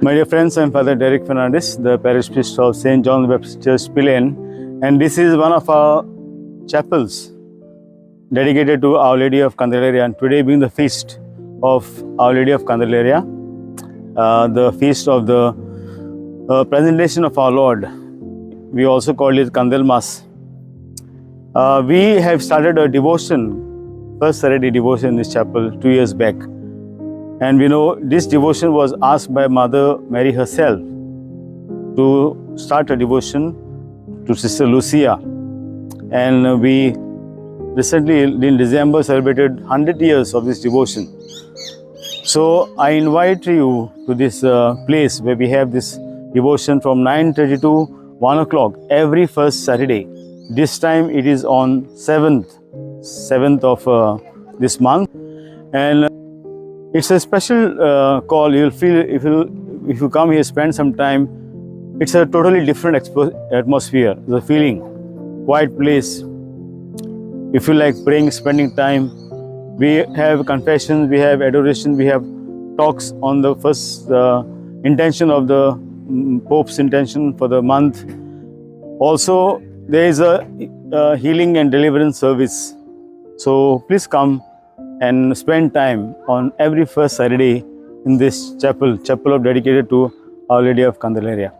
My dear friends, I am Father Derick Fernandes, the parish priest of St. John the Baptist Church, Pilerne, and this is one of our chapels dedicated to Our Lady of Candelaria, and today being the feast of Our Lady of Candelaria, the feast of the presentation of our Lord. We also call it Candel Mass. We have started a devotion, first Saturday devotion in this chapel 2 years back. And we know this devotion was asked by Mother Mary herself to start a devotion to Sister Lucia. And we recently in December celebrated 100 years of this devotion. So I invite you to this place where we have this devotion from 9:30 to 1 o'clock every first Saturday. This time it is on 7th of this month. And it's a special call. You'll feel if you come here, spend some time. It's a totally different atmosphere. The feeling, quiet place. If you like praying, spending time, we have confessions, we have adoration, we have talks on the first intention of the Pope's intention for the month. Also, there is a healing and deliverance service. So please come and spend time on every first Saturday in this chapel of dedicated to Our Lady of Candelaria.